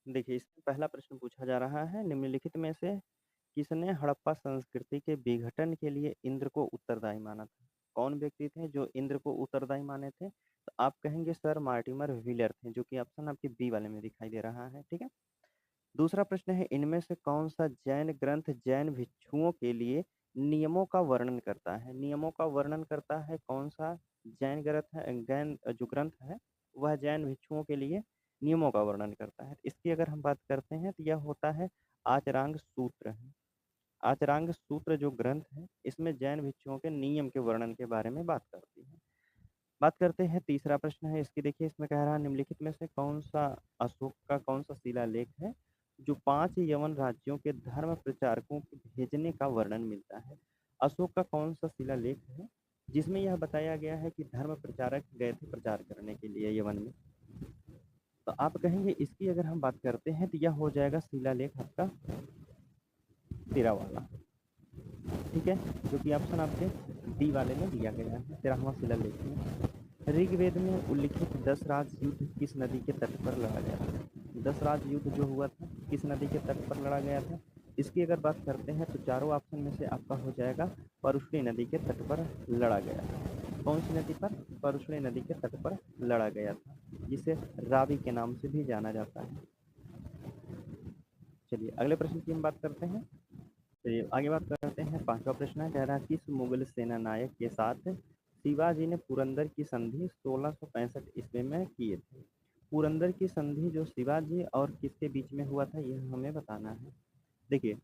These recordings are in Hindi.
देखिए, इसमें पहला प्रश्न पूछा जा रहा है, निम्नलिखित में से किसने हड़प्पा संस्कृति के विघटन के लिए इंद्र को उत्तरदायी माना था? कौन व्यक्ति थे जो इंद्र को उत्तरदायी माने थे? तो आप कहेंगे सर मार्टिमर व्हीलर थे, जो कि ऑप्शन आपके बी वाले में दिखाई दे रहा है, ठीक है? दूसरा प्रश्न है, इनमें से कौन-सा जैन ग्रंथ जैन भिक्षुओं के लिए नियमों का वर्णन करता है? नियमों का वर्णन करता है कौन-सा जैन ग्रंथ है जो ग्रंथ है, वह जैन भिक्षुओं के लिए नियमों का वर्णन करता है। इसकी अगर हम बात करते हैं तो यह होता है आचरांग सूत्र है। आचरांग सूत्र जो ग्रंथ है, इसमें जैन भिक्षुओं के नियम के वर्णन के बारे में बात करती है। बात करते हैं तीसरा प्रश्न है, इसकी देखिए इसमें कह रहा है निम्नलिखित में से कौन-सा अशोक का कौन-सा शिलालेख है, जो 5 यवन राज्यों के धर्म प्रचारकों को भेजने का वर्णन मिलता है? अशोक का कौन-सा शिलालेख है, जिसमें यह बताया गया है कि धर्म प्रचारक गए थे प्रचार करने के लिए यवन में? तो आप कहेंगे इसकी अगर हम बात करते हैं तो यह हो जाएगा शिलालेख आपका 13 वाला, ठीक है? जो कि ऑप्शन आपके डी वाले में दिया गया है, 13वां शिलालेख में। ऋग्वेद में उल्लिखित 10 राज युद्ध किस नदी के तट पर लड़ा गया था? 10 राज युद्ध जो हुआ था किस नदी के तट पर लड़ा गया था? इसकी अगर बात करते हैं तो चारों ऑप्शन में से आपका हो जाएगा परुष्णी नदी के तट पर लड़ा गया था। कौन सी नदी पर? परुष्णी नदी के तट पर लड़ा गया था, जिसे रावी के नाम से भी जाना जाता है। चलिए अगले प्रश्न की हम बात करते हैं। चलिए आगे बात करते हैं। पांचवा प्रश्न है, कह रहा है किस मुगल सेना नायक के साथ शिवाजी ने पुरंदर की संधि 1665 ईस्वी में किए थे? पुरंदर की संधि जो शिवाजी और किसके बीच में हुआ था, यह हमें बताना है। देखिए,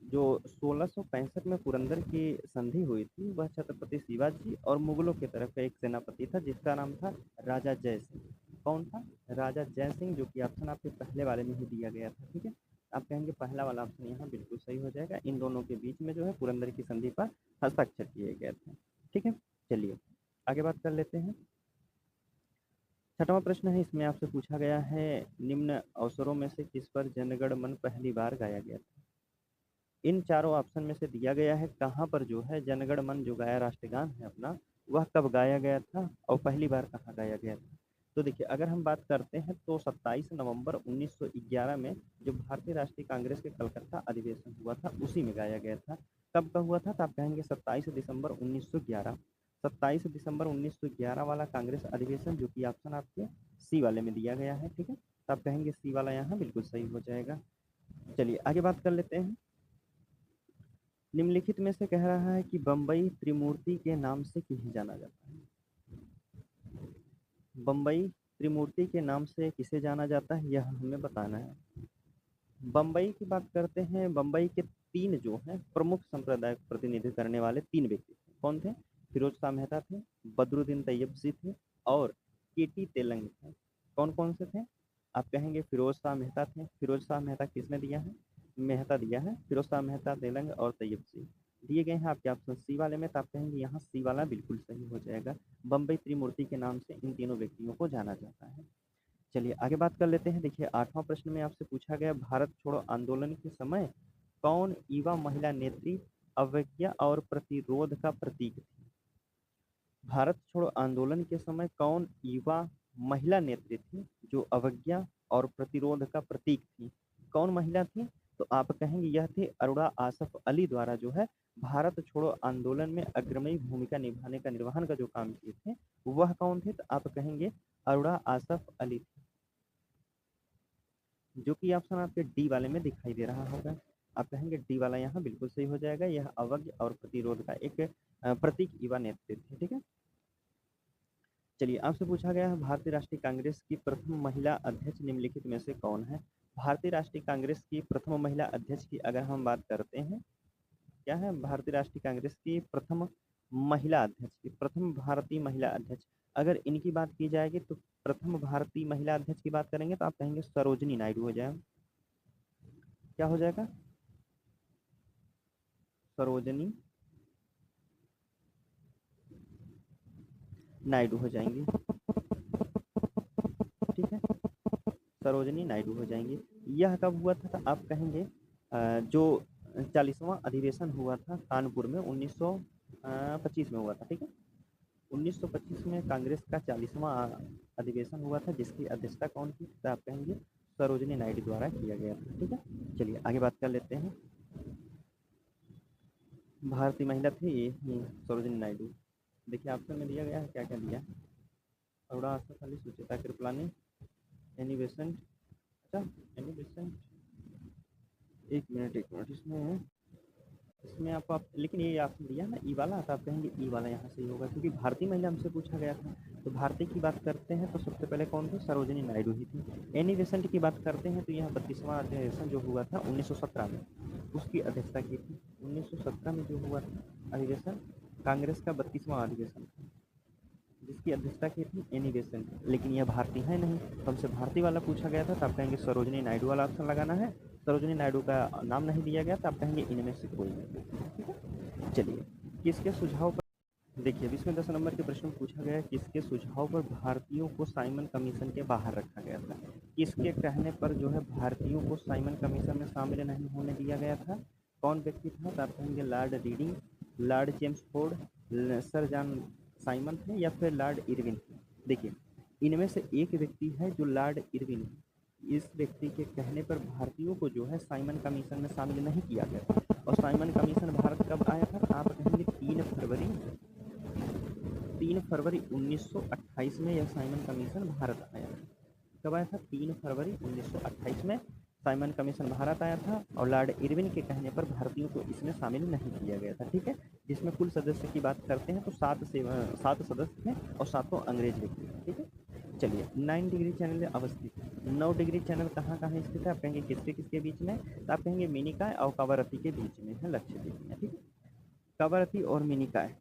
जो 1665 में पुरंदर की संधि हुई थी, वह छत्रपति शिवाजी और मुगलों की तरफ का एक सेनापति था, जिसका नाम था राजा जय सिंह। कौन था? राजा जय सिंह, जो कि ऑप्शन आपके पहले वाले में ही दिया गया था, ठीक है? आप कहेंगे पहला वाला ऑप्शन यहाँ बिल्कुल सही हो जाएगा। इन दोनों के बीच में जो है पुरंदर की संधि पर हस्ताक्षर किए गए थे, ठीक है? चलिए आगे बात कर लेते हैं। छठवां प्रश्न है, इसमें आपसे पूछा गया है निम्न अवसरों में से किस पर जनगण मन पहली बार गाया गया था? इन चारों ऑप्शन में से दिया गया है कहाँ पर जो है जनगण मन जो गाया राष्ट्रगान है अपना, वह कब गाया गया था और पहली बार कहाँ गाया गया था? तो देखिए अगर हम बात करते हैं तो 27 नवंबर 1911 में जो भारतीय राष्ट्रीय कांग्रेस के कलकत्ता अधिवेशन हुआ था, उसी में गाया गया था। कब का हुआ था? तो आप कहेंगे 27 दिसंबर 1911। 27 दिसंबर 1911 वाला कांग्रेस अधिवेशन, जो कि ऑप्शन आपके सी वाले में दिया गया है, ठीक है? तो आप कहेंगे सी वाला यहाँ बिल्कुल सही हो जाएगा। चलिए आगे बात कर लेते हैं। निम्नलिखित में से कह रहा है कि बम्बई त्रिमूर्ति के नाम से किसे जाना जाता है? बम्बई त्रिमूर्ति के नाम से किसे जाना जाता है, यह हमें बताना है। बम्बई की बात करते हैं, बम्बई के 3 जो हैं प्रमुख संप्रदाय का प्रतिनिधित्व करने वाले 3 व्यक्ति थे। कौन थे? फिरोज शाह मेहता थे, बदरुद्दीन तैयबसी थे और केटी तेलंग थे। कौन-कौन से थे? आप कहेंगे फिरोज शाह मेहता थे। फिरोज शाह मेहता किसने दिया है? मेहता दिया है। फिरोज शाह मेहता, तेलंग और तैयबसी दिए गए हैं आपके ऑप्शन सी वाले में, तो आप कहेंगे यहाँ सी वाला बिल्कुल सही हो जाएगा। बम्बई त्रिमूर्ति के नाम से इन तीनों व्यक्तियों को जाना जाता है। चलिए आगे बात कर लेते हैं। देखिए 8वां प्रश्न में आपसे पूछा गया भारत छोड़ो आंदोलन के समय कौन युवा महिला नेत्री अवज्ञा और प्रतिरोध का प्रतीक थी? भारत छोड़ो आंदोलन के समय कौन युवा महिला नेत्री थी जो अवज्ञा और प्रतिरोध का प्रतीक थी? कौन महिला थी? तो आप कहेंगे यह थी अरुणा आसफ अली द्वारा जो है भारत छोड़ो आंदोलन में अग्रणी भूमिका निभाने का निर्वहन का जो काम किए थे, वह कौन थे? तो आप कहेंगे अरुणा आसफ अली थी, जो कि ऑप्शन आपके डी वाले में दिखाई दे रहा होगा। आप कहेंगे डी वाला यहाँ बिल्कुल सही हो जाएगा। यह अवज्ञा और प्रतिरोध का एक प्रतीक युवा नेतृत्व है, ठीक है? चलिए आपसे पूछा गया है भारतीय राष्ट्रीय कांग्रेस की प्रथम महिला अध्यक्ष निम्नलिखित में से कौन है? भारतीय राष्ट्रीय कांग्रेस की प्रथम महिला अध्यक्ष की अगर हम बात करते हैं, क्या है भारतीय राष्ट्रीय कांग्रेस की प्रथम महिला अध्यक्ष की, प्रथम भारतीय महिला अध्यक्ष, अगर इनकी बात की जाएगी तो प्रथम भारतीय महिला अध्यक्ष की बात करेंगे तो आप कहेंगे सरोजनी नायडू हो जाएगा। क्या हो जाएगा? सरोजनी नायडू हो जाएंगी, ठीक है? सरोजनी नायडू हो जाएंगी। यह कब हुआ था? तो आप कहेंगे जो 40वां अधिवेशन हुआ था कानपुर में 1925 में हुआ था, ठीक है? 1925 में कांग्रेस का 40वां अधिवेशन हुआ था, जिसकी अध्यक्षता कौन की? तो आप कहेंगे सरोजिनी नायडू द्वारा किया गया था। ठीक है, चलिए आगे बात कर लेते हैं। भारतीय महिला थी सरोजिनी नायडू। देखिए ऑप्शन में दिया गया है, क्या क्या दिया है। Arora Asaf Ali, Sucheta Kripalani, Annie Besant. अच्छा, एनी बेसेंट, एक मिनट इसमें आप लेकिन ये ऑप्शन दिया ना ई वाला, तो आप कहेंगे ई वाला यहाँ से ही होगा, क्योंकि भारतीय महिला हमसे पूछा गया था। तो भारतीय की बात करते हैं तो सबसे पहले कौन थे, सरोजिनी नायडू ही थी। एनी बेसेंट की बात करते हैं तो यह 32वां अधिवेशन जो हुआ था 1917 में, उसकी अध्यक्षता की थी। 1917 में जो हुआ था अधिवेशन, कांग्रेस का 32वां अधिवेशन, जिसकी अध्यक्षता की थी एनी बेसेंट। लेकिन यह भारतीय है नहीं, तो हमसे भारतीय वाला पूछा गया था, तो आप कहेंगे सरोजिनी नायडू वाला ऑप्शन लगाना है। सरोजिनी नायडू का नाम नहीं दिया गया, तो आप कहेंगे इनमें से कोई नहीं। ठीक है, चलिए किसके सुझाव पर, देखिए अब इसमें 10 नंबर के प्रश्न में पूछा गया है, किसके सुझाव पर भारतीयों को साइमन कमीशन के बाहर रखा गया था। किसके कहने पर जो है भारतीयों को साइमन कमीशन में शामिल नहीं होने दिया गया था, कौन व्यक्ति था, तो आप कहेंगे Lord reading, Lord Chelmsford, sir John Simon थे, या फिर लॉर्ड इरविन थे। देखिए इनमें से एक व्यक्ति है जो लॉर्ड इरविन है। इस व्यक्ति के कहने पर भारतीयों को जो है साइमन कमीशन में शामिल नहीं किया गया। और साइमन कमीशन भारत कब आया था, आप कहेंगे 3 फरवरी 1928 में यह साइमन कमीशन भारत आया था। कब आया था, 3 फरवरी 1928 में साइमन कमीशन भारत आया था। और लॉर्ड इरविन के कहने पर भारतीयों को इसमें शामिल नहीं किया गया था। ठीक है, जिसमें कुल सदस्य की बात करते हैं तो 7 सदस्य थे और 7 अंग्रेज व्यक्ति थे। ठीक है, चलिए 9 डिग्री चैनल अवस्थित है। 9 डिग्री चैनल कहाँ कहाँ स्थित है, आप कहेंगे किसके किसके बीच में, तो आप कहेंगे मिनिकाय और कावारती के बीच में है, लक्षद्वीप में। ठीक है, कावारती और मिनिकाय,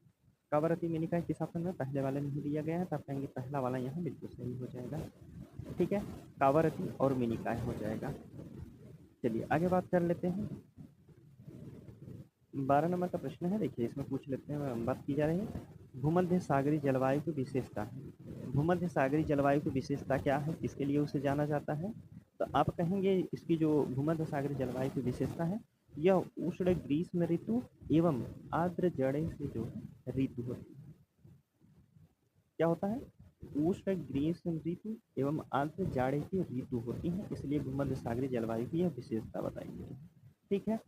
कावारती मिनिकाय किस ऑप्शन में, पहले वाले में ही दिया गया है, तो आप कहेंगे पहला वाला यहाँ बिल्कुल सही हो जाएगा। ठीक है, कावारती और मिनिकाय हो जाएगा। चलिए आगे बात कर लेते हैं। 12 नंबर का प्रश्न है, देखिए इसमें पूछ लेते हैं, बात की जा रही है भूमध्य सागरीय जलवायु की विशेषता है। भूमध्य सागरीय जलवायु की विशेषता क्या है, किसके लिए उसे जाना जाता है, तो आप कहेंगे इसकी जो भूमध्य सागरीय जलवायु की विशेषता है, यह उष्ण ग्रीष्म ऋतु एवं आर्द्र जड़े से जो है ऋतु होती है। क्या होता है, उष्ण ग्रीष्म ऋतु एवं आर्द्र जाड़े की ऋतु होती है, इसलिए भूमध्य सागरीय जलवायु की यह विशेषता बताई गई है। ठीक है,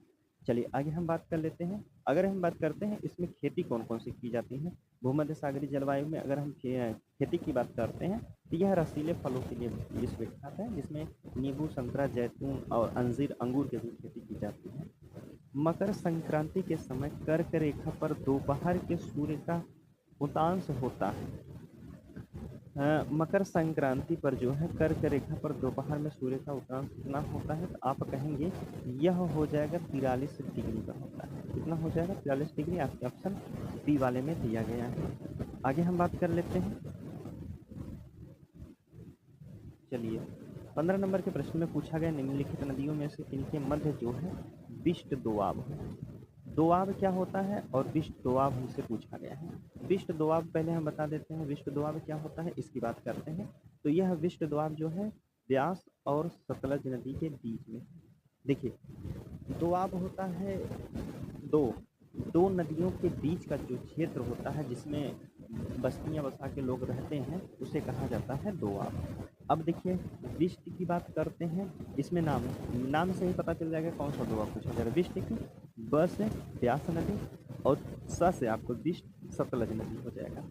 चलिए आगे हम बात कर लेते हैं। अगर हम बात करते हैं इसमें खेती कौन कौन सी की जाती है, भूमध्य सागरीय जलवायु में अगर हम खेती की बात करते हैं तो यह रसीले फलों के लिए विश्वविख्यात है, जिसमें नींबू, संतरा, जैतून और अंजीर, अंगूर की भी खेती की जाती है। मकर संक्रांति के समय कर्क रेखा पर दोपहर के सूर्य का उतांश होता है। मकर संक्रांति पर जो है कर्क रेखा पर दोपहर में सूर्य का उतांश कितना होता है, तो आप कहेंगे यह हो जाएगा 43 डिग्री का होता है। कितना हो जाएगा, 43 डिग्री, आपके ऑप्शन डी वाले में दिया गया है। आगे हम बात कर लेते हैं। चलिए 15 नंबर के प्रश्न में पूछा गया निम्नलिखित नदियों में से किनके मध्य जो है विष्ट दोआब है। दोआब क्या होता है और विष्ट दोआब हमसे पूछा गया है। विष्ट दोआब पहले हम बता देते हैं, विष्ट दोआब क्या होता है इसकी बात करते हैं। तो यह विष्ट दोआब जो है ब्यास और सतलज नदी के बीच में। देखिए दोआब होता है दो नदियों के बीच का जो क्षेत्र होता है, जिसमें बस्तियां बसा के लोग रहते हैं, उसे कहा जाता है दोआब। अब देखिए विष्ट की बात करते हैं, इसमें नाम से ही पता चल जाएगा कौन सा दोआब पूछा जा रहा है। विष्ट की ब से व्यास नदी और स से आपको विष्ट सतलज नदी हो जाएगा।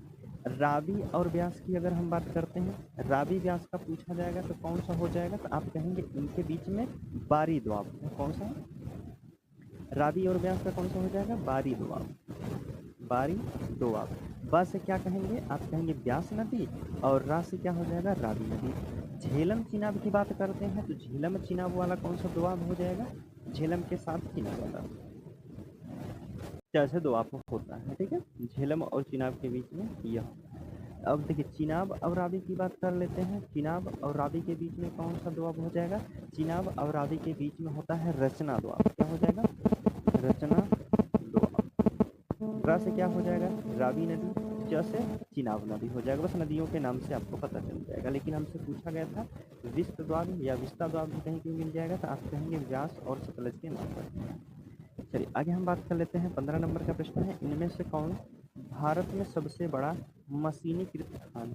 रावी और व्यास की अगर हम बात करते हैं, रावी व्यास का पूछा जाएगा तो कौन सा हो जाएगा, तो आप कहेंगे इनके बीच में बारी दोआब है। कौन सा, रावी और व्यास का कौन सा हो जाएगा, बारी दोआब, बारी दोआब। ब से क्या कहेंगे, आप कहेंगे व्यास नदी, और रा से क्या हो जाएगा, रावी नदी। झेलम चिनाब की बात करते हैं तो झेलम चिनाब वाला कौन सा दोआब हो जाएगा, झेलम के साथ चिनाब वाला, जैसे दोआब होता है। ठीक है, झेलम और चिनाब के बीच में यह होता है। अब देखिए चिनाब और रावी की बात कर लेते हैं। चिनाब और रावी के बीच में कौन सा दोआब हो जाएगा, चिनाब और रावी के बीच में होता है रचना दोआब। क्या हो जाएगा, रचना दोआब। रा से क्या हो जाएगा, रावी नदी, च से चिनाब नदी हो जाएगा। बस नदियों के नाम से आपको पता चल जाएगा। लेकिन हमसे पूछा गया था विष्ट द्वाब या विस्ता द्वाब भी कहीं कहीं मिल जाएगा, तो आप कहेंगे व्यास और सतलज के नाम पर। चलिए आगे हम बात कर लेते हैं। 15 नंबर का प्रश्न है, इनमें से कौन भारत में सबसे बड़ा मशीनीकृत खान है।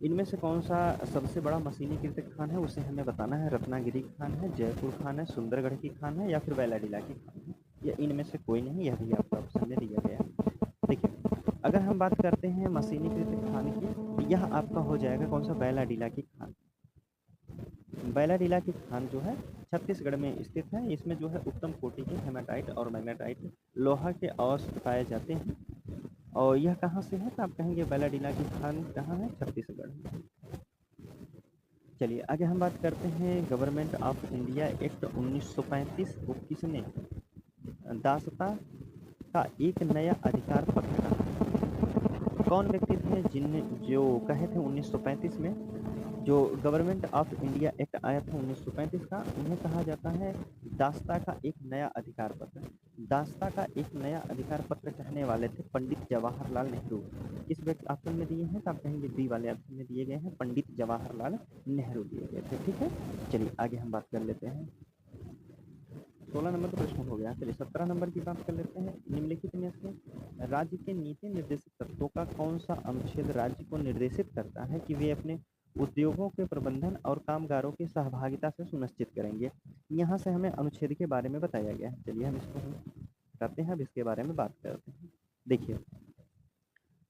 इनमें से कौन-सा सबसे बड़ा मशीनीकृत खान है, उसे हमें बताना है। रत्नागिरी खान है, जयपुर खान है, सुंदरगढ़ की खान है या फिर बैलाडीला की खान है। या इनमें से कोई नहीं, यह भी आपको ऑप्शन में दिया गया है। देखिए, अगर हम बात करते हैं मशीनीकृत खान की, तो यह आपका हो जाएगा कौन-सा, बैलाडीला की खान। बैलाडीला की खान जो है छत्तीसगढ़ में स्थित है। इसमें जो है उत्तम कोटि के हेमाटाइट और मैग्नेटाइट लोहा के अवश्य पाए जाते हैं। और यह कहाँ से है, तो आप कहेंगे बैलाडीला की खान कहाँ है, छत्तीसगढ़ में। चलिए आगे हम बात करते हैं गवर्नमेंट ऑफ इंडिया एक्ट 1935 को किसने दासता का एक नया अधिकार पत्र कहा। कौन व्यक्ति थे जिनने जो कहे थे 1935 में, जो गवर्नमेंट ऑफ इंडिया एक्ट आया था 1935 का, उन्हें कहा जाता है दासता का एक नया अधिकार पत्र। दासता का एक नया अधिकार पत्र कहने वाले थे पंडित जवाहरलाल नेहरू। किस व्यक्ति ऑप्शन में दिए हैं, तो आप कहेंगे बी वाले ऑप्शन में दिए गए हैं, पंडित जवाहरलाल नेहरू दिए गए थे। ठीक है, चलिए आगे हम बात कर लेते हैं। 16 नंबर का प्रश्न हो गया। चलिए 17 नंबर की बात कर लेते हैं। निम्नलिखित में से राज्य के नीति निर्देशित तत्वों का कौन सा अनुच्छेद राज्य को निर्देशित करता है कि वे अपने उद्योगों के प्रबंधन और कामगारों की सहभागिता से सुनिश्चित करेंगे। यहाँ से हमें अनुच्छेद के बारे में बताया गया है। चलिए हम इसको हम करते हैं, अब इसके बारे में बात करते हैं। देखिए,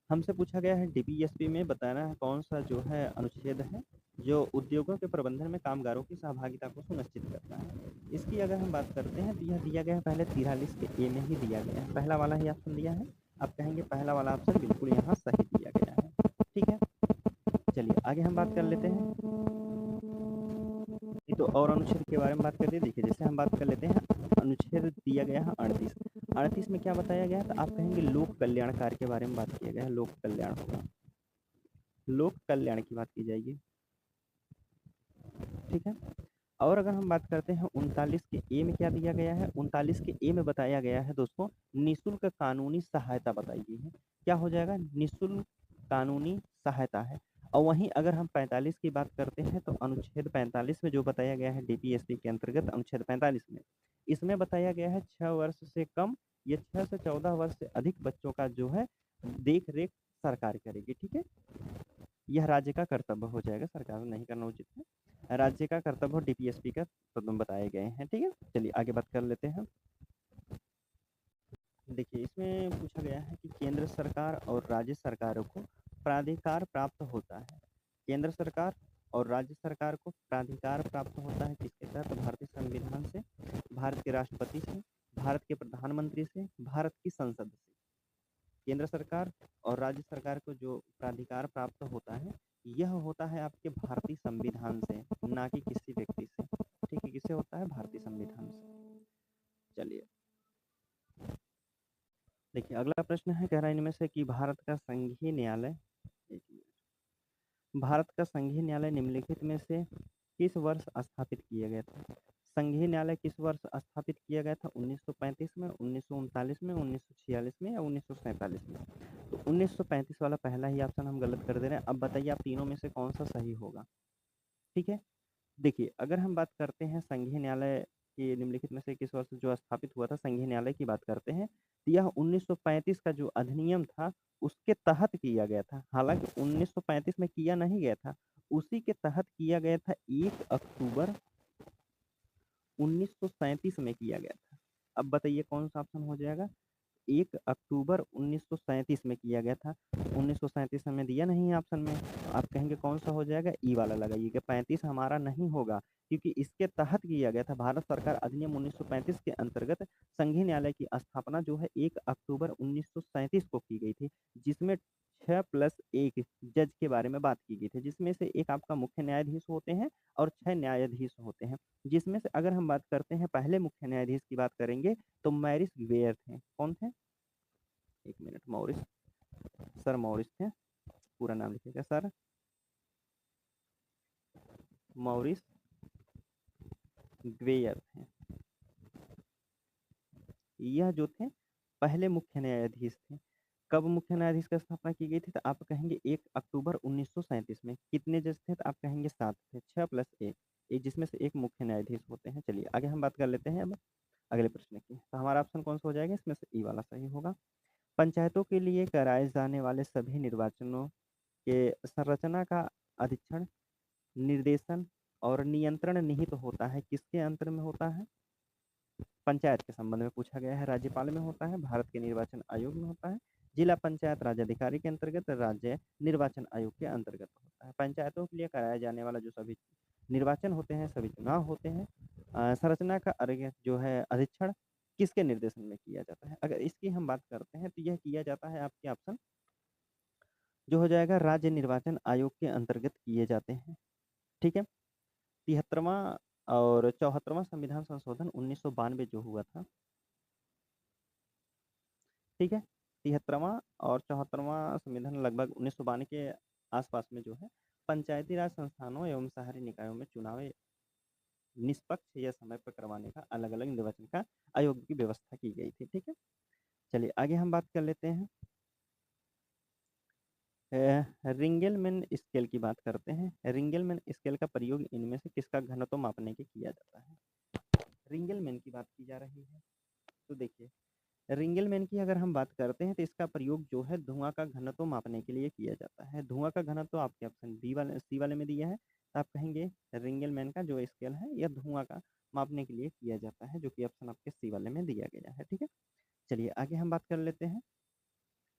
हमसे पूछा गया है डीपीएसपी में बताना है कौन सा जो है अनुच्छेद है जो उद्योगों के प्रबंधन में कामगारों की सहभागिता को सुनिश्चित करता है। इसकी अगर हम बात करते हैं तो यह दिया गया है पहले 43 के ए में ही दिया गया है, पहला वाला ही ऑप्शन दिया है। आप कहेंगे पहला वाला ऑप्शन बिल्कुल यहाँ सही दिया गया है। ठीक है, चलिए आगे हम बात कर लेते हैं। ये तो और अनुच्छेद के बारे में बात करते हैं। देखिए, जैसे हम बात कर लेते हैं, अनुच्छेद दिया गया है 38। 38 में क्या बताया गया है, तो आप कहेंगे लोक कल्याण कार्य के बारे में बात किया गया है। लोक कल्याण होगा, लोक कल्याण की बात की जाएगी। ठीक है, और अगर हम बात करते हैं 39 के ए में क्या दिया गया है, 39 के ए में बताया गया है दोस्तों निःशुल्क कानूनी सहायता बताई गई है। क्या हो जाएगा, निःशुल्क कानूनी सहायता है। और वहीं अगर हम 45 की बात करते हैं तो अनुच्छेद 45 में जो बताया गया है डीपीएसपी के अंतर्गत अनुच्छेद 45 में, इसमें बताया गया है 6 वर्ष से कम या 6 से 14 वर्ष से अधिक बच्चों का जो है देख रेख सरकार करेगी। ठीक है, यह राज्य का कर्तव्य हो जाएगा, सरकार नहीं करना उचित है। राज्य का कर्तव्य और डीपीएसपी का कदम बताए गए हैं। ठीक है, चलिए आगे बात कर लेते हैं। देखिए, इसमें पूछा गया है कि केंद्र सरकार और राज्य सरकारों को प्राधिकार प्राप्त होता है। केंद्र सरकार और राज्य सरकार को प्राधिकार प्राप्त होता है किसके तहत, भारतीय संविधान से, भारत के राष्ट्रपति से, भारत के प्रधानमंत्री से, भारत की संसद से। केंद्र सरकार और राज्य सरकार को जो प्राधिकार प्राप्त होता है, यह होता है आपके भारतीय संविधान से, ना कि किसी व्यक्ति से। ठीक है, किससे होता है, भारतीय संविधान से। चलिए देखिए, अगला प्रश्न है, कह रहा है इनमें से कि भारत का संघीय न्यायालय, एक मिनट, भारत का संघीय न्यायालय निम्नलिखित में से किस वर्ष स्थापित किया गया था। संघीय न्यायालय किस वर्ष स्थापित किया गया था, 1935 में, 1939 में, 1946 में या 1947 में। तो 1935 वाला पहला ही ऑप्शन हम गलत कर दे रहे हैं। अब बताइए आप तीनों में से कौन सा सही होगा। ठीक है, देखिए अगर हम बात करते हैं संघीय न्यायालय के निम्नलिखित में से किस वर्ष जो स्थापित हुआ था, संघीय न्यायालय की बात करते हैं, तो यह 1935 का जो अधिनियम था उसके तहत किया गया था। हालांकि 1935 में किया नहीं गया था, उसी के तहत किया गया था, 1 अक्टूबर 1937 में किया गया था। अब बताइए कौन सा ऑप्शन हो जाएगा, 1 अक्टूबर 1937 में किया गया था। 1937 हमें दिया नहीं है ऑप्शन में, आप कहेंगे कौन सा हो जाएगा, ई वाला लगाइए कि 35 हमारा नहीं होगा, क्योंकि इसके तहत किया गया था। भारत सरकार अधिनियम 1935 के अंतर्गत संघीय न्यायालय की स्थापना जो है 1 अक्टूबर 1937 को की गई थी, जिसमें 6+1 जज के बारे में बात की गई थी, जिसमें से एक आपका मुख्य न्यायाधीश होते हैं और 6 न्यायाधीश होते हैं। जिसमें से अगर हम बात करते हैं पहले मुख्य न्यायाधीश की बात करेंगे तो मैरिस वेयर थे। कौन थे, एक मिनट, मॉरिस, सर मॉरिस थे। पूरा नाम लिखिएगा, सर मॉरिस ग्वेयर थे। यह जो थे पहले मुख्य न्यायाधीश थे। कब मुख्य न्यायाधीश की स्थापना की गई थी, तो आप कहेंगे 1 अक्टूबर 1937 में। कितने जज थे, तो आप कहेंगे 7 थे, 6+1, जिसमें से एक मुख्य न्यायाधीश होते हैं। चलिए आगे हम बात कर लेते हैं अब अगले प्रश्न की। तो हमारा ऑप्शन कौन सा हो जाएगा, इसमें से ई वाला सही होगा। पंचायतों के लिए कराए जाने वाले सभी निर्वाचनों कि संरचना का अधीक्षण, निर्देशन और नियंत्रण निहित होता है किसके अंतर में होता है? पंचायत के संबंध में पूछा गया है। राज्यपाल में होता है, भारत के निर्वाचन आयोग में होता है, जिला पंचायत राज अधिकारी के अंतर्गत, राज्य निर्वाचन आयोग के अंतर्गत होता है। पंचायतों के लिए कराया जाने वाला जो सभी निर्वाचन होते हैं, सभी चुनाव होते हैं, संरचना का जो है अधीक्षण किसके निर्देशन में किया जाता है? अगर इसकी हम बात करते हैं तो यह किया जाता है आपके ऑप्शन जो हो जाएगा राज्य निर्वाचन आयोग के अंतर्गत किए जाते हैं। ठीक है। 73वां और 74वां संविधान संशोधन 1992 जो हुआ था, ठीक है, 73वां और 74वां संविधान लगभग 1992 के आसपास में जो है पंचायती राज संस्थानों एवं शहरी निकायों में चुनाव निष्पक्ष या समय पर करवाने का अलग अलग निर्वाचन का आयोग की व्यवस्था की गई थी। ठीक है, चलिए आगे हम बात कर लेते हैं। रिंगलमैन स्केल की बात करते हैं। रिंगलमैन स्केल का प्रयोग इनमें से किसका घनत्व मापने के किया जाता है? रिंगलमैन की बात की जा रही है। तो देखिए, रिंगलमैन की अगर हम बात करते हैं तो इसका प्रयोग जो है धुआं का घनत्व मापने के लिए किया जाता है। धुआं का घनत्व आपके ऑप्शन बी वाले सी वाले में दिया है, तो आप कहेंगे रिंगलमैन का जो स्केल है यह धुआं का मापने के लिए किया जाता है, जो कि ऑप्शन आपके सी वाले में दिया गया है। ठीक है, चलिए आगे हम बात कर लेते हैं।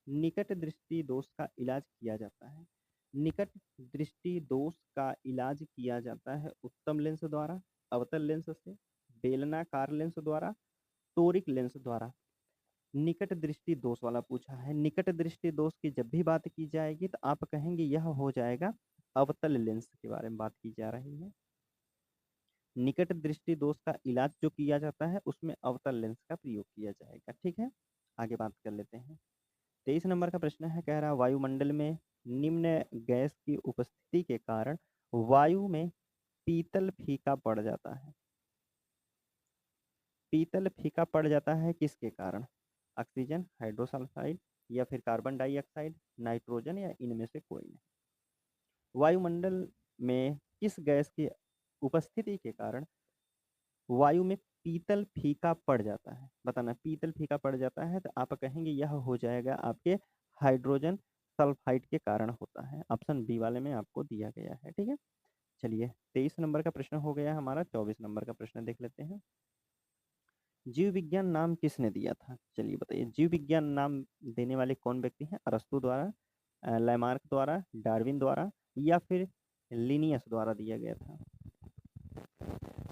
निकट दृष्टि दोष का इलाज किया जाता है। निकट दृष्टि दोष का इलाज किया जाता है उत्तम लेंस द्वारा, अवतल लेंस से, बेलनाकार लेंस द्वारा, टोरिक लेंस द्वारा। निकट दृष्टि दोष वाला पूछा है। निकट दृष्टि दोष की जब भी बात की जाएगी तो आप कहेंगे यह हो जाएगा अवतल लेंस के बारे में बात की जा रही है। निकट दृष्टि दोष का इलाज जो किया जाता है उसमें अवतल लेंस का प्रयोग किया जाएगा। ठीक है, आगे बात कर लेते हैं। 23 नंबर का प्रश्न है, कह रहा वायुमंडल में निम्न गैस की उपस्थिति के कारण वायु में पीतल फीका पड़ जाता है। पीतल फीका पड़ जाता है किसके कारण? ऑक्सीजन, हाइड्रोसल्फाइड या फिर कार्बन डाइऑक्साइड, नाइट्रोजन या इनमें से कोई नहीं। वायुमंडल में किस गैस की उपस्थिति के कारण वायु में पीतल फीका पड़ जाता है? बताना, पीतल फीका पड़ जाता है तो आप कहेंगे यह हो जाएगा आपके हाइड्रोजन सल्फाइड के कारण होता है। ऑप्शन बी वाले में आपको दिया गया है। ठीक है, चलिए 23 नंबर का प्रश्न हो गया हमारा। 24 नंबर का प्रश्न देख लेते हैं। जीव विज्ञान नाम किसने दिया था? चलिए बताइए, जीव विज्ञान नाम देने वाले कौन व्यक्ति हैं? अरस्तु द्वारा, लैमार्क द्वारा, डार्विन द्वारा या फिर लिनियस द्वारा दिया गया था?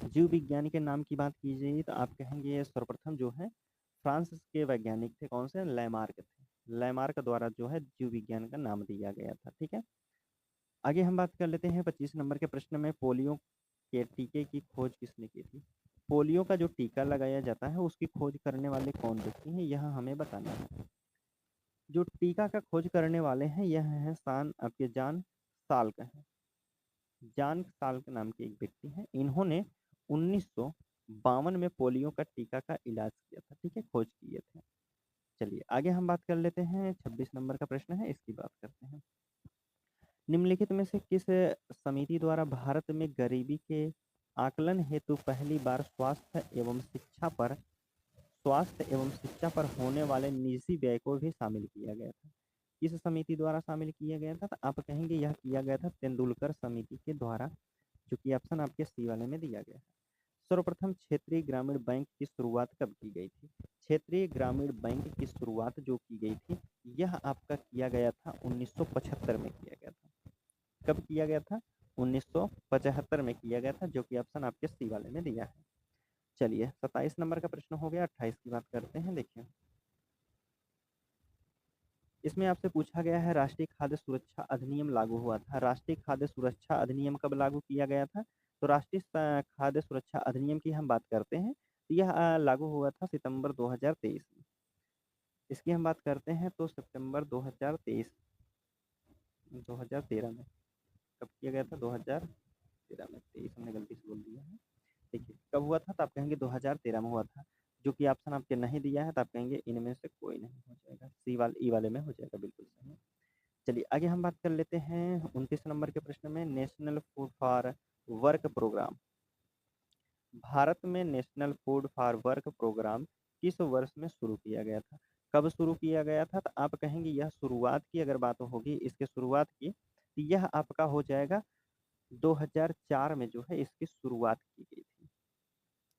जीव विज्ञानी के नाम की बात की जाए तो आप कहेंगे सर्वप्रथम जो है फ्रांस के वैज्ञानिक थे, कौन से? लैमार्क थे। लैमार्क द्वारा जो है जीव विज्ञान का नाम दिया गया था। ठीक है, आगे हम बात कर लेते हैं 25 नंबर के प्रश्न में। पोलियो के टीके की खोज किसने की थी? पोलियो का जो टीका लगाया जाता है उसकी खोज करने वाले कौन व्यक्ति हैं, यह हमें बताना है। जो टीका का खोज करने वाले हैं यह है आपके जान साल्क है। जान साल्क नाम के एक व्यक्ति हैं। इन्होंने 1952 में पोलियो का टीका का इलाज किया था। ठीक है, खोज किए थे। चलिए आगे हम बात कर लेते हैं। 26 नंबर का प्रश्न है, इसकी बात करते हैं। निम्नलिखित में से किस समिति द्वारा भारत में गरीबी के आकलन हेतु पहली बार स्वास्थ्य एवं शिक्षा पर होने वाले निजी व्यय को भी शामिल किया गया था? किस समिति द्वारा शामिल किया गया था? तो आप कहेंगे यह किया गया था तेंदुलकर समिति के द्वारा, जो कि ऑप्शन आपके सी वाले में दिया गया है। सर्वप्रथम क्षेत्रीय ग्रामीण बैंक की शुरुआत कब की गई थी? क्षेत्रीय ग्रामीण बैंक की शुरुआत जो की गई थी यह आपका किया गया था 1975 में किया गया था। कब किया गया था? 1975 में किया गया था, जो कि ऑप्शन आपके सी वाले में दिया है। चलिए 27 नंबर का प्रश्न हो गया। 28 की बात करते हैं। देखिए, इसमें आपसे पूछा गया है राष्ट्रीय खाद्य सुरक्षा अधिनियम लागू हुआ था। राष्ट्रीय खाद्य सुरक्षा अधिनियम कब लागू किया गया था? तो राष्ट्रीय खाद्य सुरक्षा अधिनियम की हम बात करते हैं तो यह लागू हुआ था सितंबर 2023 में। इसकी हम बात करते हैं तो सितंबर 2013 में। कब किया गया था? 2013 में। 23 हमने गलती से बोल दिया है। देखिए कब हुआ था, तो आप कहेंगे 2013 में हुआ था, जो कि ऑप्शन आपके नहीं दिया है, तो आप कहेंगे इनमें से कोई नहीं हो जाएगा, ई वाले में हो जाएगा, बिल्कुल सही। चलिए आगे हम बात कर लेते हैं 29 नंबर के प्रश्न में। National food for work programme, Bharat में national food for work programme किस वर्ष में शुरू किया गया था? कब शुरू किया गया था? तो आप कहेंगे यह शुरुआत की अगर बात होगी, इसके शुरुआत की तो यह आपका हो जाएगा 2004 में जो है इसकी शुरुआत की गई थी।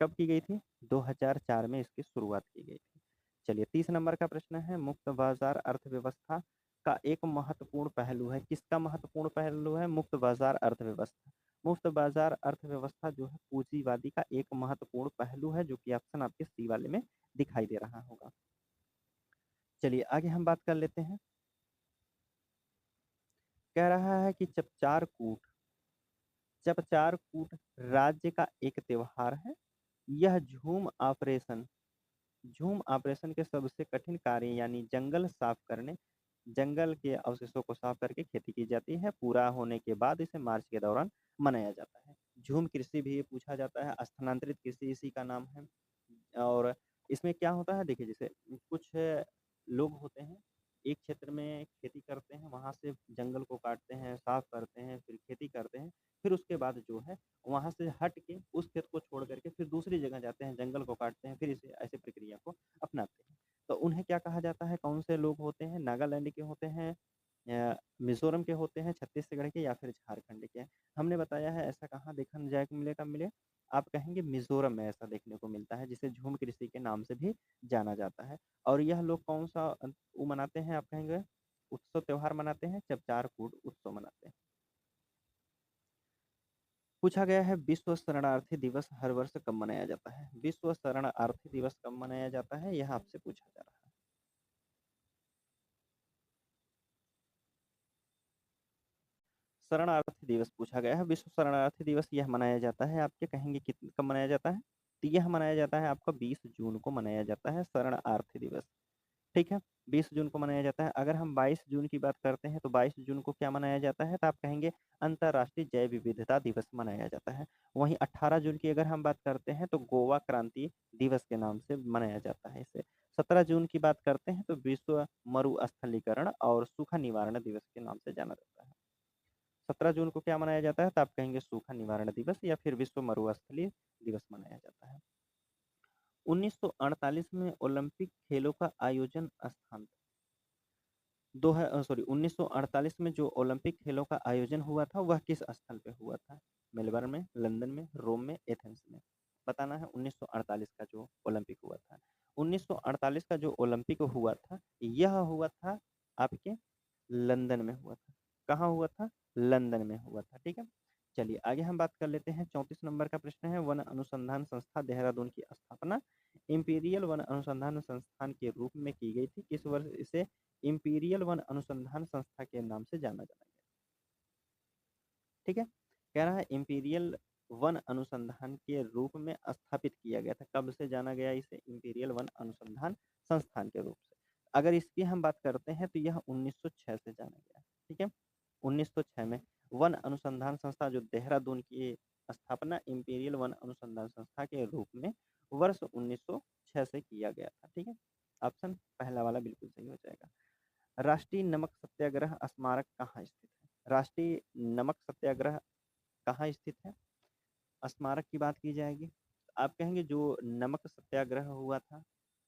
कब की गई थी? 2004 में इसकी शुरुआत की गई थी। चलिए 30 नंबर का प्रश्न है, मुक्त बाजार अर्थव्यवस्था का एक महत्वपूर्ण पहलू है। किसका महत्वपूर्ण पहलू है? मुक्त बाजार अर्थव्यवस्था। मुक्त बाजार अर्थव्यवस्था जो है पूंजीवादी का एक महत्वपूर्ण पहलू है, जो कि ऑप्शन आपके सी वाले में दिखाई दे रहा होगा। चलिए आगे हम बात कर लेते हैं। कह रहा है कि चपचारकूट राज्य का एक त्योहार है। यह झूम ऑपरेशन के सबसे कठिन कार्य यानी जंगल के अवशेषों को साफ करके खेती की जाती है। पूरा होने के बाद इसे मार्च के दौरान मनाया जाता है। झूम कृषि भी ये पूछा जाता है, स्थानांतरित कृषि इसी का नाम है। और इसमें क्या होता है, देखिए जैसे कुछ लोग होते हैं, एक क्षेत्र में खेती करते हैं, वहाँ से जंगल को काटते हैं, साफ करते हैं, फिर खेती करते हैं, फिर उसके बाद जो है वहाँ से हट के उस खेत को छोड़ करके फिर दूसरी जगह जाते हैं, जंगल को काटते हैं, फिर इसे ऐसे प्रक्रिया को अपनाते हैं। तो उन्हें क्या कहा जाता है? कौन से लोग होते हैं? नागालैंड के होते हैं, मिजोरम के होते हैं, छत्तीसगढ़ के, या फिर झारखंड के। हमने बताया है ऐसा कहाँ देखा जाए मिले, कब मिले? आप कहेंगे मिजोरम में ऐसा देखने को मिलता है, जिसे झूम कृषि के नाम से भी जाना जाता है। और यह लोग कौन सा वो मनाते हैं? आप कहेंगे उत्सव त्योहार मनाते हैं, चपचारकूट उत्सव मनाते हैं। पूछा गया है विश्व शरणार्थी दिवस हर वर्ष कब मनाया जाता है? विश्व शरणार्थी दिवस कब मनाया जाता है, यह आपसे पूछा जा रहा है। शरणार्थी दिवस पूछा गया है। विश्व शरणार्थी दिवस यह मनाया जाता है, आपके कहेंगे कितने कब मनाया जाता है? तो यह मनाया जाता है आपका 20 जून को मनाया जाता है शरणार्थी दिवस। ठीक है, 20 जून को मनाया जाता है। अगर हम 22 जून की बात करते हैं तो 22 जून को क्या मनाया जाता है? तो आप कहेंगे अंतर्राष्ट्रीय जैव विविधता दिवस मनाया जाता है। वहीं 18 जून की अगर हम बात करते हैं तो गोवा क्रांति दिवस के नाम से मनाया जाता है इसे। 17 जून की बात करते हैं तो विश्व मरुस्थलीकरण और सूखा निवारण दिवस के नाम से जाना जाता है। 17 जून को क्या मनाया जाता है? तो आप कहेंगे सूखा निवारण दिवस या फिर विश्व मरुस्थलीय दिवस मनाया जाता है। 1948 में ओलंपिक खेलों का आयोजन स्थान दो है सॉरी 1948 में जो ओलंपिक खेलों का आयोजन हुआ था वह किस स्थल पे हुआ था? मेलबर्न में, लंदन में, रोम में, एथेंस में। बताना है 1948 का जो ओलंपिक हुआ था। 1948 का जो ओलंपिक हुआ था यह हुआ था आपके लंदन में हुआ था। कहाँ हुआ था? लंदन में हुआ था। ठीक है, चलिए आगे हम बात कर लेते हैं। 34 नंबर का प्रश्न है, वन अनुसंधान संस्था देहरादून की स्थापना इंपीरियल वन अनुसंधान संस्थान के रूप में की गई थी। किस वर्ष इसे इंपीरियल वन अनुसंधान संस्था के नाम से जाना जाता है? ठीक है, कह रहा है इंपीरियल वन अनुसंधान के रूप में स्थापित किया गया था। कब से जाना गया इसे? इंपीरियल वन अनुसंधान संस्थान के रूप से। अगर इसकी हम बात करते हैं तो यह 1906 से जाना गया। ठीक है, 1906 में वन अनुसंधान संस्था जो देहरादून की स्थापना इंपीरियल वन अनुसंधान संस्था के रूप में वर्ष 1906 से किया गया था। ठीक है, ऑप्शन पहला वाला बिल्कुल सही हो जाएगा। राष्ट्रीय नमक सत्याग्रह स्मारक कहाँ स्थित है? राष्ट्रीय नमक सत्याग्रह कहाँ स्थित है? स्मारक की बात की जाएगी। आप कहेंगे जो नमक सत्याग्रह हुआ था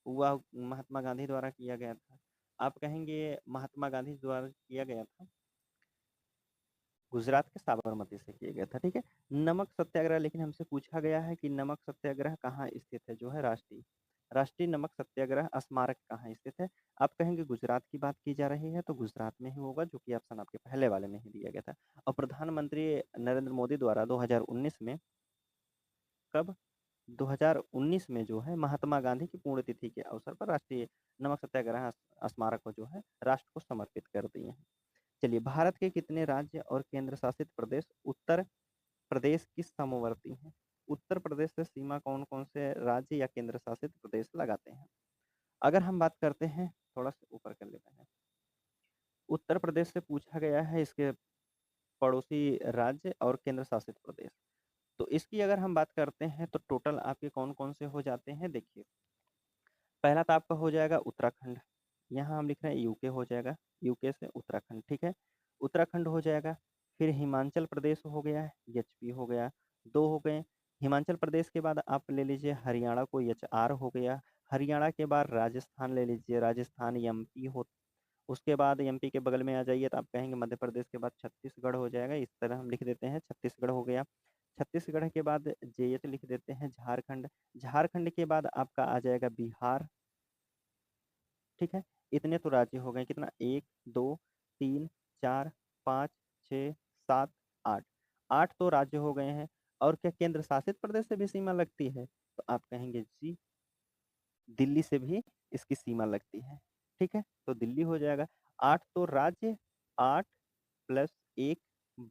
वह महात्मा गांधी द्वारा किया गया था। आप कहेंगे महात्मा गांधी द्वारा किया गया था, गुजरात के साबरमती से किया गया था। ठीक है, नमक सत्याग्रह, लेकिन हमसे पूछा गया है कि नमक सत्याग्रह कहाँ स्थित है, जो है राष्ट्रीय नमक सत्याग्रह स्मारक कहाँ स्थित है? आप कहेंगे गुजरात की बात की जा रही है तो गुजरात में ही होगा, जो कि ऑप्शन आपके पहले वाले में ही दिया गया था। और प्रधानमंत्री नरेंद्र मोदी द्वारा 2019 में, कब? 2019 में जो है महात्मा गांधी की पुण्यतिथि के अवसर पर राष्ट्रीय नमक सत्याग्रह स्मारक को जो है राष्ट्र को समर्पित कर दिए हैं। चलिए, भारत के कितने राज्य और केंद्र शासित प्रदेश उत्तर प्रदेश की समवर्ती हैं? उत्तर प्रदेश से सीमा कौन कौन से राज्य या केंद्र शासित प्रदेश लगाते हैं? अगर हम बात करते हैं, थोड़ा सा ऊपर कर लेते हैं, उत्तर प्रदेश से पूछा गया है इसके पड़ोसी राज्य और केंद्र शासित प्रदेश। तो इसकी अगर हम बात करते हैं तो टोटल आपके कौन कौन से हो जाते हैं? देखिए, पहला तो आपका हो जाएगा उत्तराखंड, यहाँ हम लिख रहे हैं यूके हो जाएगा, यूके से उत्तराखंड। ठीक है, उत्तराखंड हो जाएगा। फिर हिमाचल प्रदेश हो गया, एचपी हो गया, दो हो गए। हिमाचल प्रदेश के बाद आप ले लीजिए हरियाणा को, एचआर हो गया। हरियाणा के बाद राजस्थान ले लीजिए, राजस्थान एमपी हो उसके बाद एमपी के बगल में आ जाइए तो आप कहेंगे मध्य प्रदेश के बाद छत्तीसगढ़ हो जाएगा। इस तरह हम लिख देते हैं, छत्तीसगढ़ हो गया। छत्तीसगढ़ के बाद जे लिख देते हैं झारखंड। झारखंड के बाद आपका आ जाएगा बिहार। ठीक है, इतने तो राज्य हो गए। कितना, 1 2 3 4 5 6 7 8। 8 तो राज्य हो गए हैं। और क्या केंद्र शासित प्रदेश से भी सीमा लगती है? तो आप कहेंगे जी, दिल्ली से भी इसकी सीमा लगती है। ठीक है, तो दिल्ली हो जाएगा। 8 तो राज्य, 8 + 1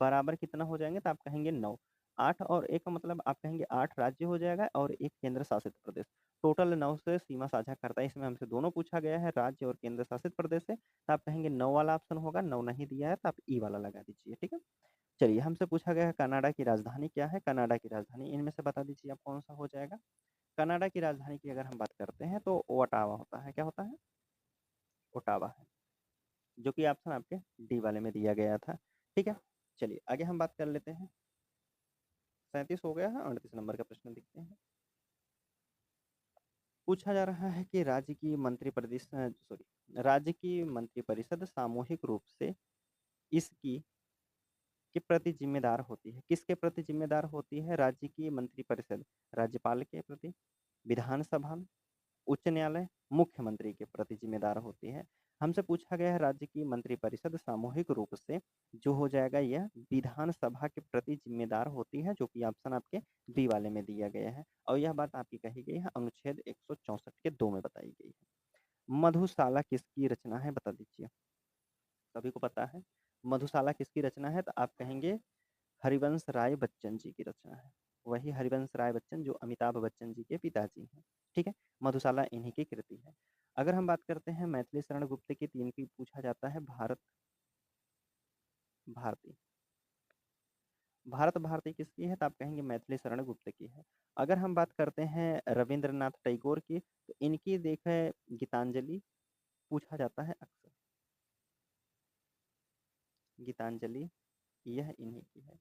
बराबर कितना हो जाएंगे? तो आप कहेंगे 9। 8 और 1 का मतलब आप कहेंगे 8 राज्य हो जाएगा और 1 केंद्र शासित प्रदेश। टोटल 9 से सीमा साझा करता है। इसमें हमसे दोनों पूछा गया है, राज्य और केंद्र शासित प्रदेश से, तो आप कहेंगे 9 वाला ऑप्शन होगा। 9 नहीं दिया है तो आप ई वाला लगा दीजिए। ठीक है, चलिए हमसे पूछा गया है कनाडा की राजधानी क्या है? कनाडा की राजधानी इनमें से बता दीजिए आप कौन सा हो जाएगा। कनाडा की राजधानी की अगर हम बात करते हैं तो ओटावा होता है। क्या होता है? ओटावा है, जो कि ऑप्शन आपके डी वाले में दिया गया था। ठीक है, चलिए आगे हम बात कर लेते हैं। 37 हो गया है, 38 नंबर का प्रश्न देखते हैं। पूछा जा रहा है कि राज्य की मंत्रिपरिषद सामूहिक रूप से इसकी के प्रति जिम्मेदार होती है। किसके प्रति जिम्मेदार होती है राज्य की मंत्रिपरिषद? राज्यपाल के प्रति, विधानसभा, उच्च न्यायालय, मुख्यमंत्री के प्रति जिम्मेदार होती है। हमसे पूछा गया है राज्य की मंत्रिपरिषद सामूहिक रूप से, जो हो जाएगा यह विधानसभा के प्रति जिम्मेदार होती है, जो कि ऑप्शन आपके डी वाले में दिया गया है। और यह बात आपकी कही गई है अनुच्छेद 164 के 2 में बताई गई है। मधुशाला किसकी रचना है? बता दीजिए। सभी को पता है मधुशाला किसकी रचना है, तो आप कहेंगे हरिवंश राय बच्चन जी की रचना है। वही हरिवंश राय बच्चन जो अमिताभ बच्चन जी के पिताजी हैं। ठीक है, मधुशाला इन्हीं की कृति है। अगर हम बात करते हैं मैथिली शरण गुप्त की, तीन की पूछा जाता है भारत भारती। भारत भारती किसकी है? तो आप कहेंगे मैथिली शरण गुप्त की है। अगर हम बात करते हैं रविंद्रनाथ टैगोर की, तो इनकी देखे गीतांजलि पूछा जाता है अक्सर। गीतांजलि यह इन्हीं की है।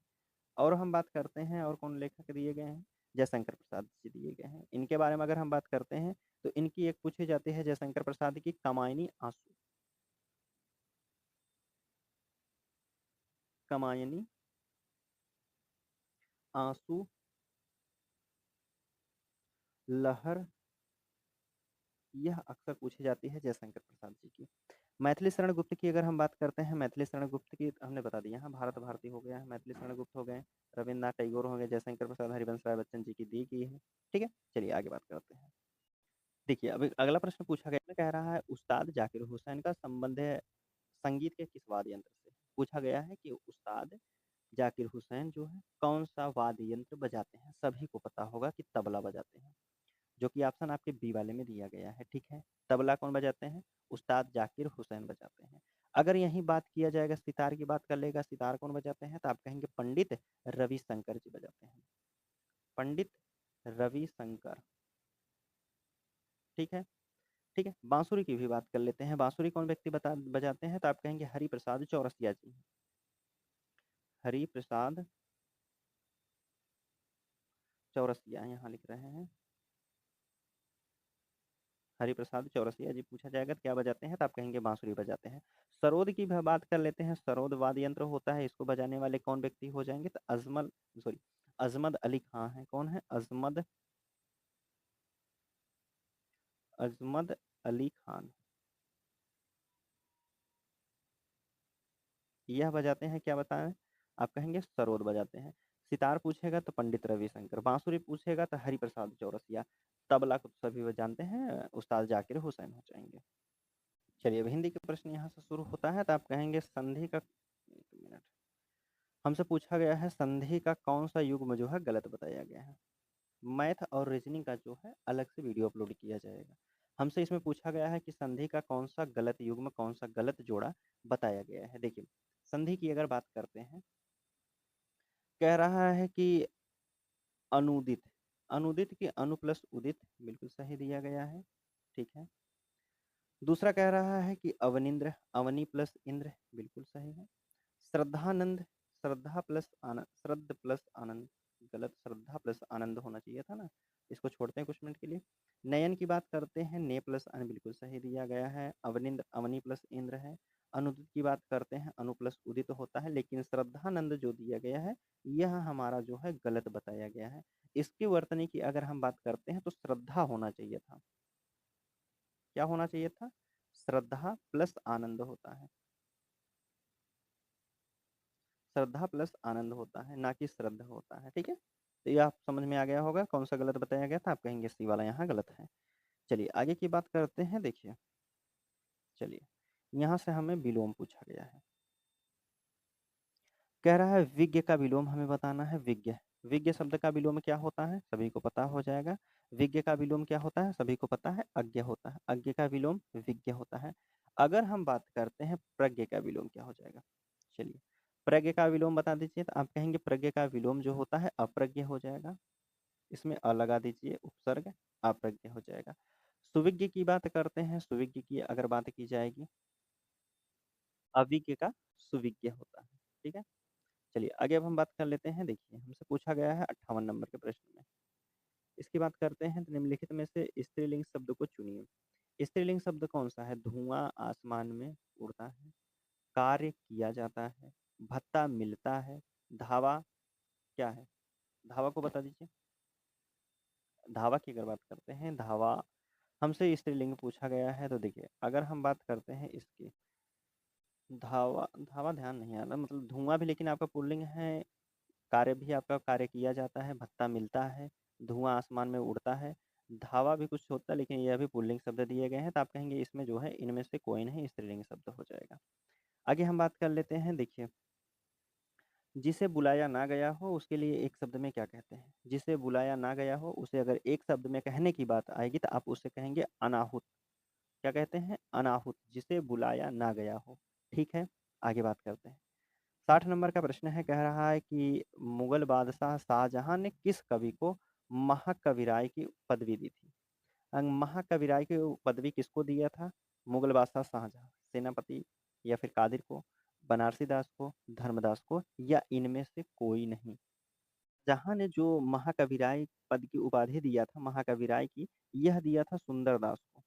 और हम बात करते हैं और कौन लेखक दिए गए हैं? जयशंकर प्रसाद जी दिए गए हैं। इनके बारे में अगर हम बात करते हैं तो इनकी एक पूछी जाती है जयशंकर प्रसाद की, कमायनी आंसू। कमायनी आंसू लहर, यह अक्सर पूछी जाती है जयशंकर प्रसाद जी की। मैथिली शरण गुप्त की अगर हम बात करते हैं, मैथिली शरण गुप्त की हमने बता दिया है, भारत भारती हो गया है, मैथिली शरण गुप्त हो गए, रविन्द्रनाथ टैगोर हो गए, जयशंकर प्रसाद, हरिवंश राय बच्चन जी की दी गई है। ठीक है, चलिए आगे बात करते हैं। देखिए अभी अगला प्रश्न पूछा गया कह रहा है उस्ताद जाकिर हुसैन का संबंध है संगीत के किस वाद्य यंत्र से? पूछा गया है कि उस्ताद जाकिर हुसैन जो है कौन सा वाद्य यंत्र बजाते हैं? सभी को पता होगा कि तबला बजाते हैं, जो कि ऑप्शन आपके बी वाले में दिया गया है। ठीक है, तबला कौन बजाते हैं? उस्ताद जाकिर हुसैन बजाते हैं। अगर यही बात किया जाएगा सितार की बात कर लेगा, सितार कौन बजाते हैं? तो आप कहेंगे पंडित रविशंकर जी बजाते हैं। पंडित रविशंकर। ठीक है, ठीक है, बांसुरी की भी बात कर लेते हैं। बांसुरी कौन व्यक्ति बजाते हैं? तो आप कहेंगे हरिप्रसाद चौरसिया जी। हरिप्रसाद चौरसिया यहाँ लिख रहे हैं, हरिप्रसाद चौरसिया जी पूछा जाएगा तो क्या बजाते हैं? तो आप कहेंगे बांसुरी बजाते हैं। सरोद की भी बात कर लेते हैं। सरोद वाद्य यंत्र होता है, इसको बजाने वाले कौन व्यक्ति हो जाएंगे? तो अजमत अली खां है। कौन है? अजमत अली खान। यह बजाते हैं, क्या बताएं? आप कहेंगे सरोद बजाते हैं। सितार पूछेगा तो पंडित रविशंकर, बांसुरी पूछेगा तो हरिप्रसाद चौरसिया, तबला को तो सभी जानते हैं, उस्ताद जाकिर हुसैन हो जाएंगे। चलिए अब हिंदी के प्रश्न यहाँ से शुरू होता है। तो आप कहेंगे संधि का, एक मिनट, हमसे पूछा गया है संधि का कौन सा युग्म जो है गलत बताया गया है? मैथ और रीजनिंग का जो है अलग से वीडियो अपलोड किया जाएगा। हमसे इसमें पूछा गया है कि संधि का कौन सा गलत युग्म, कौन सा गलत जोड़ा बताया गया है। देखिए संधि की अगर बात करते हैं, कह रहा है कि अनुदित, अनुदित की अनु प्लस उदित बिल्कुल सही दिया गया है। ठीक है, दूसरा कह रहा है कि अवनिंद्र, अवनी प्लस इंद्र बिल्कुल सही है। श्रद्धानंद, श्रद्धा प्लस आनंद, श्रद्ध प्लस आनंद गलत, श्रद्धा प्लस आनंद होना चाहिए था ना। इसको छोड़ते हैं कुछ मिनट के लिए। नयन की बात करते हैं, ने प्लस अन बिल्कुल सही दिया गया है। अवनिंद अवनी प्लस इंद्र है। अनुदित की बात करते हैं, अनु प्लस उदित होता है, लेकिन श्रद्धानंद जो दिया गया है यह हमारा जो है गलत बताया गया है। इसकी वर्तनी की अगर हम बात करते हैं तो श्रद्धा होना चाहिए था। क्या होना चाहिए था? श्रद्धा प्लस आनंद होता है। श्रद्धा प्लस आनंद होता है, ना कि श्रद्धा होता है। ठीक है, तो ये आप समझ में आ गया होगा कौन सा गलत बताया गया था। आप कहेंगे सी वाला यहाँ गलत है। चलिए आगे की बात करते हैं। देखिए, चलिए यहाँ से हमें विलोम पूछा गया है। कह रहा है विज्ञ का विलोम हमें बताना है। विज्ञ, विज्ञ शब्द का विलोम क्या होता है? सभी को पता हो जाएगा। विज्ञ का विलोम क्या होता है? सभी को पता है, अज्ञ होता है। अज्ञ का विलोम विज्ञ होता है। अगर हम बात करते हैं प्रज्ञ का विलोम क्या हो जाएगा? चलिए प्रज्ञ का विलोम बता दीजिए। तो आप कहेंगे प्रज्ञ का विलोम जो होता है अप्रज्ञ हो जाएगा। इसमें अ लगा दीजिए, उपसर्ग, अप्रज्ञ हो जाएगा। सुविज्ञ की बात करते हैं। सुविज्ञ की अगर बात की जाएगी, अविज्ञ का सुविज्ञ होता है। ठीक है, चलिए आगे अब हम बात कर लेते हैं। देखिए हमसे पूछा गया है 58 नंबर के प्रश्न में। इसकी बात करते हैं तो निम्नलिखित में से स्त्रीलिंग शब्द को चुनिए। स्त्रीलिंग शब्द कौन सा है? धुआं आसमान में उड़ता है, कार्य किया जाता है, भत्ता मिलता है, धावा क्या है? धावा को बता दीजिए। धावा की अगर बात करते हैं, धावा हमसे स्त्रीलिंग पूछा गया है। तो देखिए अगर हम बात करते हैं इसकी, धावा धावा ध्यान नहीं आ रहा, मतलब धुआं भी लेकिन आपका पुल्लिंग है, कार्य भी आपका कार्य किया जाता है, भत्ता मिलता है, धुआं आसमान में उड़ता है, धावा भी कुछ होता है, लेकिन यह भी पुल्लिंग शब्द दिए गए हैं। तो आप कहेंगे इसमें जो है इनमें से कोई नहीं, स्त्रीलिंग शब्द हो जाएगा। आगे हम बात कर लेते हैं। देखिए जिसे बुलाया ना गया हो उसके लिए एक शब्द में क्या कहते हैं? जिसे बुलाया ना गया हो उसे अगर एक शब्द में कहने की बात आएगी तो आप उसे कहेंगे अनाहुत। क्या कहते हैं? अनाहुत, जिसे बुलाया ना गया हो। ठीक है, आगे बात करते हैं। 60 नंबर का प्रश्न है, कह रहा है कि मुगल बादशाह शाहजहां ने किस कवि को महाकविराय की पदवी दी थी? महाकविराय की पदवी किसको दिया था? मुगल बादशाह शाहजहां, सेनापति, या फिर कादिर को, बनारसी दास को, धर्मदास को, या इनमें से कोई नहीं। जहां ने जो महाकविराय पद की उपाधि दिया था महाकविराय की, यह दिया था सुंदरदास को।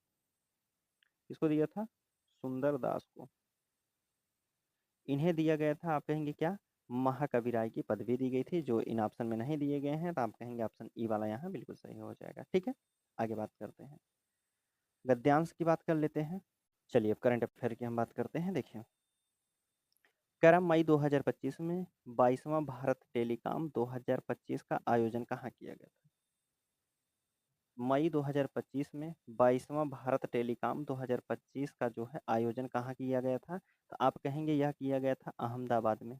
किसको दिया था? सुंदरदास को। इन्हें दिया गया था। आप कहेंगे क्या? महाकविराय की पदवी दी गई थी, जो इन ऑप्शन में नहीं दिए गए हैं। तो आप कहेंगे ऑप्शन ई वाला यहाँ बिल्कुल सही हो जाएगा। ठीक है, आगे बात करते हैं। गद्यांश की बात कर लेते हैं। चलिए अब करंट अफेयर की हम बात करते हैं। देखिए कह रहा मई 2025 में 22वां भारत टेलीकॉम 2025 का आयोजन कहाँ किया गया था? मई 2025 में 22वां भारत टेलीकॉम 2025 का जो है आयोजन कहाँ किया गया था? तो आप कहेंगे यह किया गया था अहमदाबाद में।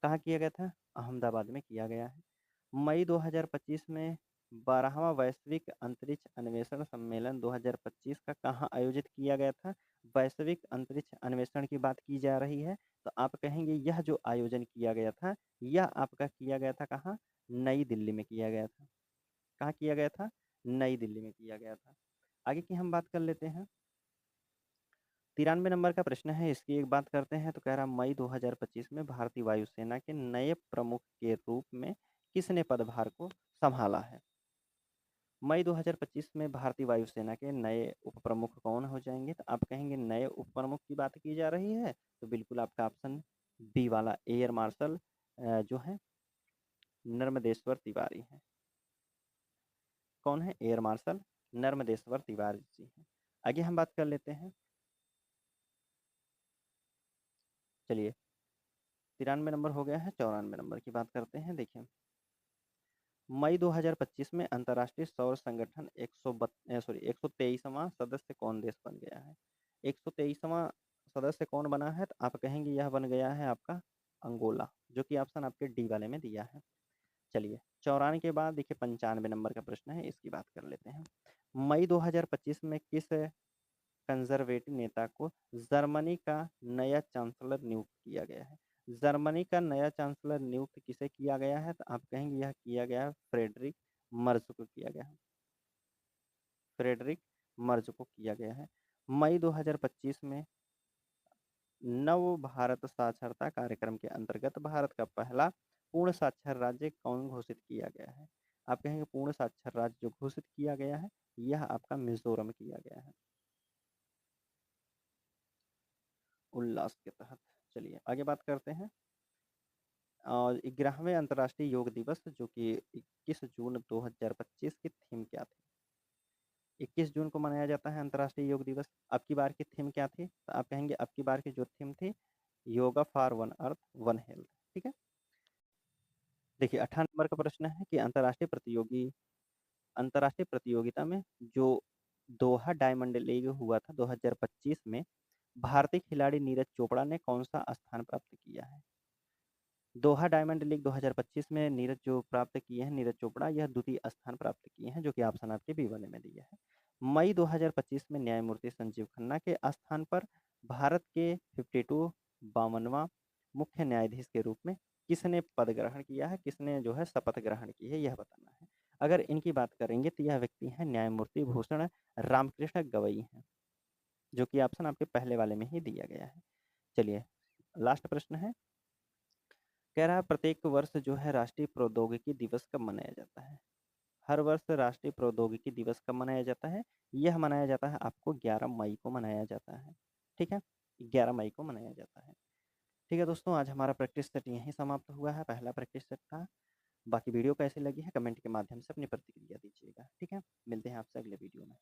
कहाँ किया गया था? अहमदाबाद में किया गया है। मई 2025 में 12वां वैश्विक अंतरिक्ष अन्वेषण सम्मेलन 2025 का कहाँ आयोजित किया गया था? वैश्विक अंतरिक्ष अन्वेषण की बात की जा रही है। तो आप कहेंगे यह जो आयोजन किया गया था यह आपका किया गया था कहाँ? नई दिल्ली में किया गया था। कहाँ किया गया था? नई दिल्ली में किया गया था। आगे की हम बात कर लेते हैं। 93 नंबर का प्रश्न है, इसकी एक बात करते हैं। तो कह रहा मई 2025 में भारतीय वायुसेना के नए प्रमुख के रूप में किसने पदभार को संभाला है? मई 2025 में भारतीय वायुसेना के नए उप प्रमुख कौन हो जाएंगे? तो आप कहेंगे नए उप प्रमुख की बात की जा रही है। तो बिल्कुल आपका ऑप्शन बी वाला एयर मार्शल जो है नर्मदेश्वर तिवारी है। कौन है? एयर मार्शल नर्मदेश्वर तिवारी जी हैं। आगे हम बात कर लेते हैं। चलिए 93 नंबर हो गया है, 94 नंबर की बात करते हैं। देखिए मई 2025 में अंतर्राष्ट्रीय सौर संगठन 123वां सदस्य कौन देश बन गया है? 123वां सदस्य कौन बना है? तो आप कहेंगे यह बन गया है आपका अंगोला, जो कि ऑप्शन आपके डी वाले में दिया है। चलिए 94 के बाद देखिए 95 नंबर का प्रश्न है, इसकी बात कर लेते हैं। मई 2025 में किस कंजर्वेटिव नेता को जर्मनी का नया चांसलर नियुक्त किया गया है? जर्मनी का नया चांसलर नियुक्त किसे किया गया है? तो आप कहेंगे यह किया गया है फ्रेडरिक मर्ज को किया गया है। फ्रेडरिक मर्ज को किया गया है। मई 2025 में नव भारत साक्षरता कार्यक्रम के अंतर्गत भारत का पहला पूर्ण साक्षर राज्य कौन घोषित किया गया है? आप कहेंगे पूर्ण साक्षर राज्य जो घोषित किया गया है, यह आपका मिज़ोरम किया गया है, उल्लास के तहत। चलिए आगे बात करते हैं। 11वें अंतर्राष्ट्रीय योग दिवस जो कि 21 जून 2025 की थीम क्या थी? 21 जून को मनाया जाता है अंतर्राष्ट्रीय योग दिवस। अब की बार की थीम क्या थी? तो आप कहेंगे अब की बार की जो थीम थी, yoga for one earth one health. ठीक है। देखिए 18 नंबर का प्रश्न है कि अंतर्राष्ट्रीय प्रतियोगिता में जो दोहा डायमंड लीग हुआ था 2025 में, भारतीय खिलाड़ी नीरज चोपड़ा ने कौन सा स्थान प्राप्त किया है? दोहा डायमंड लीग 2025 में नीरज जो प्राप्त किए हैं, नीरज चोपड़ा, यह द्वितीय स्थान प्राप्त किए हैं, जो कि ऑप्शन आपके बी वाले में दिया है। मई 2025 में न्यायमूर्ति संजीव खन्ना के स्थान पर भारत के 52वां मुख्य न्यायाधीश के रूप में किसने पद ग्रहण किया है, किसने जो है शपथ ग्रहण की है, यह बताना है। अगर इनकी बात करेंगे तो यह व्यक्ति है न्यायमूर्ति भूषण रामकृष्ण गवई हैं, जो कि ऑप्शन आपके पहले वाले में ही दिया गया है। चलिए लास्ट प्रश्न है, कह रहा है प्रत्येक वर्ष जो है राष्ट्रीय प्रौद्योगिकी दिवस कब मनाया जाता है? हर वर्ष राष्ट्रीय प्रौद्योगिकी दिवस कब मनाया जाता है? यह मनाया जाता है आपको 11 मई को मनाया जाता है। ठीक है, 11 मई को मनाया जाता है। ठीक है दोस्तों, आज हमारा प्रैक्टिस सेट यहीं समाप्त हुआ है, पहला प्रैक्टिस सेट था। बाकी वीडियो कैसी लगी है कमेंट के माध्यम से अपनी प्रतिक्रिया दीजिएगा। ठीक है, मिलते हैं आपसे अगले वीडियो में।